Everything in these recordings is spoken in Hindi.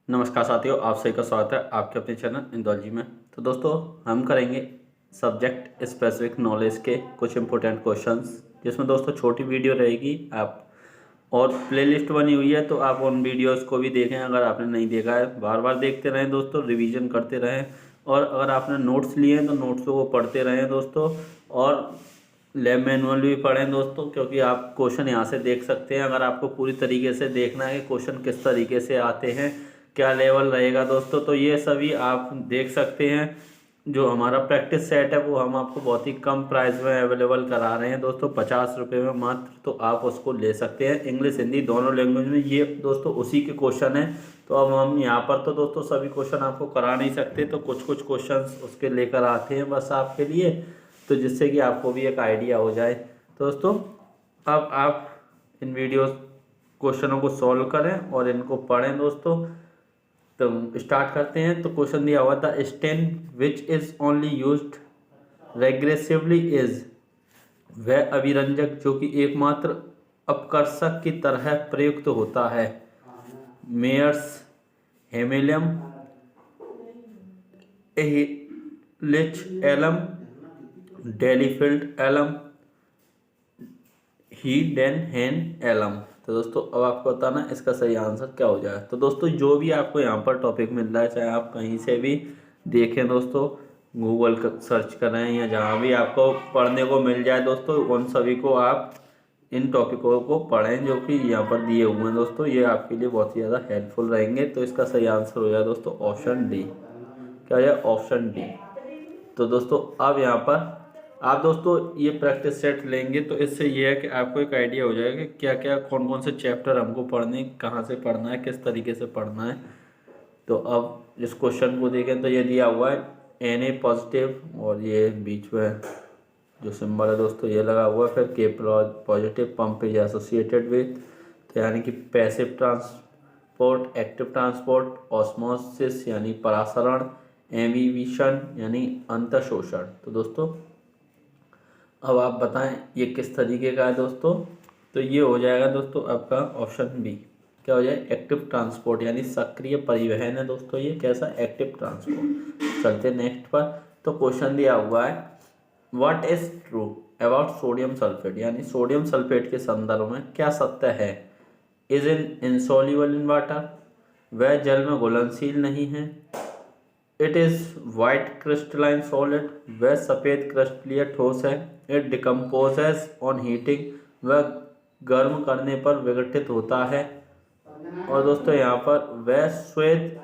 नमस्कार साथियों, आप सभी का स्वागत है आपके अपने चैनल इंदौलजी में। तो दोस्तों, हम करेंगे सब्जेक्ट स्पेसिफिक नॉलेज के कुछ इंपॉर्टेंट क्वेश्चंस, जिसमें दोस्तों छोटी वीडियो रहेगी। आप और प्लेलिस्ट बनी हुई है, तो आप उन वीडियोस को भी देखें। अगर आपने नहीं देखा है, बार बार देखते रहें दोस्तों, रिवीजन करते रहें। और अगर आपने नोट्स लिए हैं तो नोट्स को पढ़ते रहें दोस्तों। और लैब मैनुअल भी पढ़ें दोस्तों, क्योंकि आप क्वेश्चन यहाँ से देख सकते हैं। अगर आपको पूरी तरीके से देखना है कि क्वेश्चन किस तरीके से आते हैं, क्या लेवल रहेगा दोस्तों, तो ये सभी आप देख सकते हैं। जो हमारा प्रैक्टिस सेट है वो हम आपको बहुत ही कम प्राइस में अवेलेबल करा रहे हैं दोस्तों, 50 रुपये में मात्र। तो आप उसको ले सकते हैं, इंग्लिश हिंदी दोनों लैंग्वेज में। ये दोस्तों उसी के क्वेश्चन हैं। तो अब हम यहाँ पर तो दोस्तों सभी क्वेश्चन आपको करा नहीं सकते, तो कुछ कुछ क्वेश्चन उसके लेकर आते हैं बस आपके लिए, तो जिससे कि आपको भी एक आइडिया हो जाए। तो दोस्तों, अब आप इन वीडियो क्वेश्चनों को सॉल्व करें और इनको पढ़ें दोस्तों। तो स्टार्ट करते हैं। तो क्वेश्चन दिया हुआ था, stain which is only used regressively is, वह अभिरंजक जो कि एकमात्र अपकर्षक की तरह प्रयुक्त होता है। मेयर्स हेमिलियम, लिच एलम, डेलीफील्ड एलम, ही डेन हैन एलम। तो दोस्तों, अब आपको बताना इसका सही आंसर क्या हो जाए। तो दोस्तों, जो भी आपको यहाँ पर टॉपिक मिल रहा है, चाहे आप कहीं से भी देखें दोस्तों, गूगल सर्च करें या जहाँ भी आपको पढ़ने को मिल जाए दोस्तों, उन सभी को आप इन टॉपिकों को पढ़ें जो कि यहाँ पर दिए हुए हैं दोस्तों। ये आपके लिए बहुत ही ज़्यादा हेल्पफुल रहेंगे। तो इसका सही आंसर हो जाए दोस्तों ऑप्शन डी। क्या हो जाए? Option D. तो दोस्तों, अब यहाँ पर आप दोस्तों ये प्रैक्टिस सेट लेंगे तो इससे ये है कि आपको एक आइडिया हो जाएगा कि क्या क्या कौन कौन से चैप्टर हमको पढ़ने, कहाँ से पढ़ना है, किस तरीके से पढ़ना है। तो अब इस क्वेश्चन को देखें तो ये दिया हुआ है Na पॉजिटिव, और ये बीच में जो सिंबल है दोस्तों ये लगा हुआ है। फिर K positive, pump is associated with, तो यानी कि passive transport, active transport, osmosis यानी परासरण, एमीशन यानी अंतःशोषण। तो दोस्तों, अब आप बताएं ये किस तरीके का है दोस्तों। तो ये हो जाएगा दोस्तों आपका ऑप्शन बी। क्या हो जाए? एक्टिव ट्रांसपोर्ट यानी सक्रिय परिवहन है दोस्तों। ये कैसा? Active transport. चलते नेक्स्ट पर। तो क्वेश्चन दिया हुआ है, what is true about sodium sulphate, यानी सोडियम सल्फेट के संदर्भ में क्या सत्य है। Is in insoluble in water, वह जल में घुलनशील नहीं है। It is white crystalline solid, वह सफ़ेद क्रिस्टलीय ठोस है। इट डिकम्पोजेस ऑन हीटिंग, वह गर्म करने पर विघटित होता है। और दोस्तों यहाँ पर वह श्वेत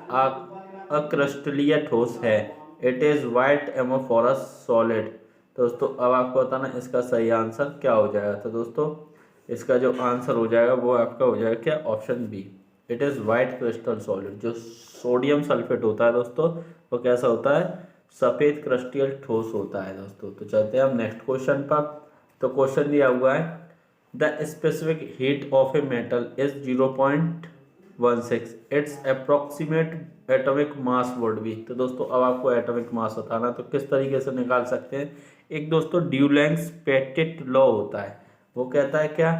अक्रिस्टलीय ठोस है। It is white amorphous solid. दोस्तों, अब आपको बताना इसका सही आंसर क्या हो जाएगा। तो दोस्तों, इसका जो आंसर हो जाएगा वो आपका हो जाएगा क्या? Option B. It is white crystal solid. जो सोडियम सल्फेट होता है दोस्तों, वो कैसा होता है? सफ़ेद क्रिस्टल ठोस होता है दोस्तों। तो चलते हैं हम नेक्स्ट क्वेश्चन पर। तो क्वेश्चन दिया हुआ है, the specific heat of a metal is 0.16, it's approximate atomic mass would be. तो दोस्तों, अब आपको एटॉमिक मास बताना, तो किस तरीके से निकाल सकते हैं। एक दोस्तों ड्यूलैंग्स पेटिट लॉ होता है, वो कहता है क्या?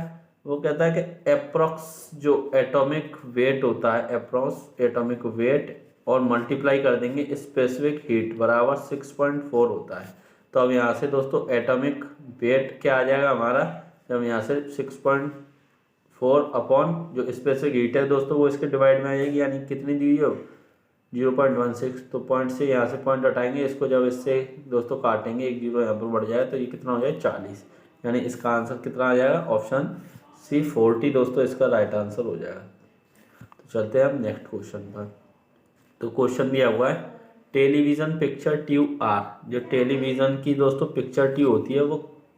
वो कहता है कि अप्रोक्स जो एटॉमिक वेट होता है, अप्रोक्स एटॉमिक वेट और मल्टीप्लाई कर देंगे स्पेसिफिक हीट बराबर 6.4 होता है। तो अब यहाँ से दोस्तों एटॉमिक वेट क्या आ जाएगा हमारा, जब यहाँ से 6.4 अपॉन जो स्पेसिफिक हीट है दोस्तों वो इसके डिवाइड में आ जाएगी, यानी कितनी दी हो? 0.16। तो पॉइंट से यहाँ से पॉइंट हटाएंगे, इसको जब इससे दोस्तों काटेंगे, एक जीरो यहाँ पर बढ़ जाए तो ये कितना हो जाए? 40। यानी इसका आंसर कितना आ जाएगा? ऑप्शन सी 40 दोस्तों इसका राइट आंसर हो जाएगा। तो चलते हैं हम नेक्स्ट क्वेश्चन पर। तो क्वेश्चन दिया हुआ है, टेलीविज़न पिक्चर ट्यूब आर, जो टेलीविज़न की दोस्तों पिक्चर ट्यूब होती है वो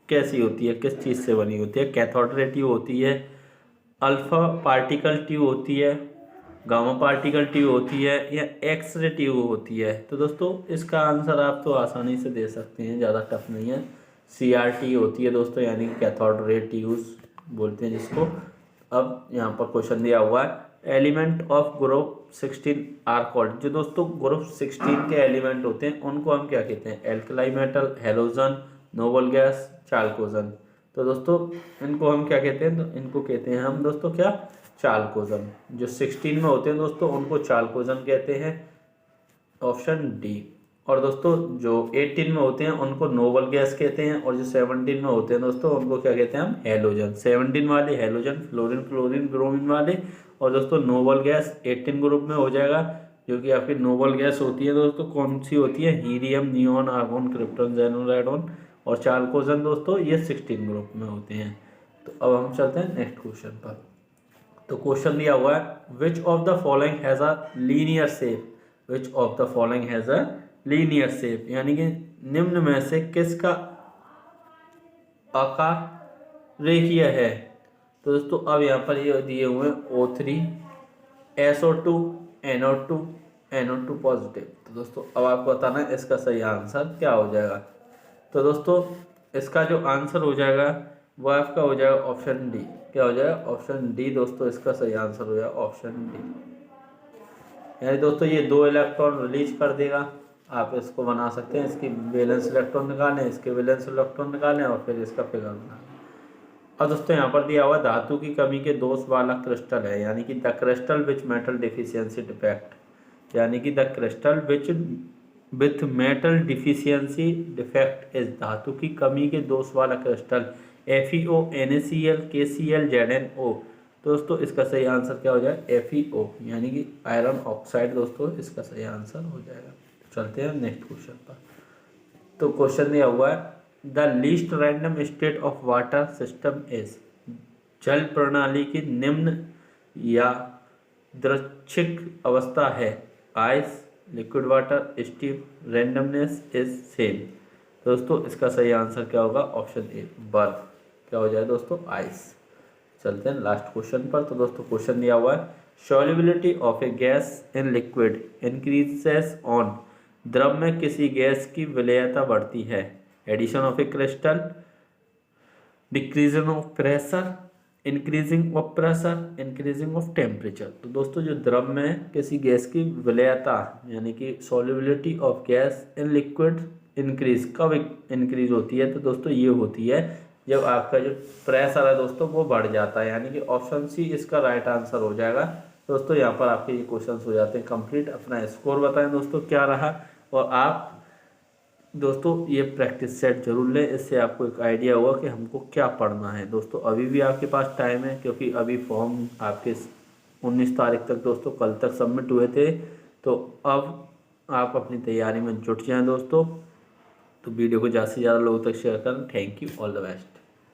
कैसी होती है, किस चीज़ से बनी होती है। कैथोड रे ट्यूब होती है, अल्फा पार्टिकल ट्यूब होती है, गामा पार्टिकल ट्यूब होती है, या एक्स रे ट्यूब होती है। तो दोस्तों इसका आंसर आप तो आसानी से दे सकते हैं, ज़्यादा टफ नहीं है। CRT होती है दोस्तों, यानी कि कैथोड रे ट्यूब बोलते हैं जिसको। अब यहाँ पर क्वेश्चन दिया हुआ है, element of group 16 are called, जो दोस्तों ग्रुप 16 के एलिमेंट होते हैं उनको हम क्या कहते हैं? Alkali metal, halogen, noble gas, चाल्कोजन। तो दोस्तों इनको हम क्या कहते हैं? तो इनको कहते हैं हम दोस्तों क्या? चालकोजन। जो 16 में होते हैं दोस्तों उनको चालकोजन कहते हैं, ऑप्शन डी। और दोस्तों जो 18 में होते हैं उनको नोबल गैस कहते हैं, और जो 17 में होते हैं दोस्तों उनको क्या कहते हैं हम, हेलोजन। 17 वाले हेलोजन, फ्लोरीन क्लोरीन ब्रोमीन वाले। और दोस्तों नोबल गैस 18 ग्रुप में हो जाएगा, जो कि आपकी नोबल गैस होती है दोस्तों कौन सी होती है, helium, neon, argon, krypton, xenon, radon. और चालकोजन दोस्तों ये 16 ग्रुप में होते हैं। तो अब हम चलते हैं नेक्स्ट क्वेश्चन पर। तो क्वेश्चन दिया हुआ है which of the following has a linear shape, which of the following has a linear shape, यानी कि निम्न में से किसका आकार रेखीय है। तो दोस्तों अब यहाँ पर ये दिए हुए हैं O3, SO2, NO2, NO2 positive. तो दोस्तों अब आपको बताना है इसका सही आंसर क्या हो जाएगा। तो दोस्तों इसका जो आंसर हो जाएगा वो आपका हो जाएगा ऑप्शन डी। क्या हो जाएगा, ऑप्शन डी दोस्तों इसका सही आंसर हो जाएगा ऑप्शन डी। यानी दोस्तों ये 2 इलेक्ट्रॉन रिलीज कर देगा। आप इसको बना सकते हैं, इसकी वैलेंस इलेक्ट्रॉन निकालें, इसके वैलेंस इलेक्ट्रॉन निकालें और फिर इसका फिगर बनाएं। और दोस्तों यहाँ पर दिया हुआ धातु की कमी के दोष वाला क्रिस्टल है, यानी कि the crystal which metal deficiency defect, यानी कि the crystal which with metal deficiency defect is, धातु की कमी के दोष वाला crystal FeO, NaCl, KCl, ZnO। दोस्तों इसका सही आंसर क्या हो जाएगा, FeO, यानी कि आयरन ऑक्साइड दोस्तों इसका सही आंसर हो जाएगा। चलते हैं नेक्स्ट क्वेश्चन पर। तो क्वेश्चन दिया हुआ है the least random state of water system is, जल प्रणाली की निम्न या द्रच्छिक अवस्था है, ice, liquid water, steam, randomness is same. दोस्तों इसका सही आंसर क्या होगा, ऑप्शन ए, बर्फ। क्या हो जाए दोस्तों, आइस। चलते हैं लास्ट क्वेश्चन पर। तो दोस्तों क्वेश्चन दिया हुआ है solubility of a gas in liquid increases on, द्रव में किसी गैस की विलेयता बढ़ती है, addition of a crystal, decreasing of pressure, increasing of pressure, increasing of temperature. तो दोस्तों जो द्रव में किसी गैस की विलेयता यानी कि solubility of gas in liquid increase कब इंक्रीज होती है, तो दोस्तों ये होती है जब आपका जो प्रेशर है दोस्तों वो बढ़ जाता है, यानी कि ऑप्शन सी इसका राइट आंसर हो जाएगा। दोस्तों यहाँ पर आपके ये क्वेश्चंस हो जाते हैं कंप्लीट। अपना स्कोर बताएं दोस्तों क्या रहा, और आप दोस्तों ये प्रैक्टिस सेट जरूर लें, इससे आपको एक आइडिया होगा कि हमको क्या पढ़ना है। दोस्तों अभी भी आपके पास टाइम है, क्योंकि अभी फॉर्म आपके 19 तारीख तक दोस्तों कल तक सबमिट हुए थे। तो अब आप अपनी तैयारी में जुट जाएं दोस्तों। तो वीडियो को ज़्यादा से ज़्यादा लोगों तक शेयर करें। Thank you, all the best.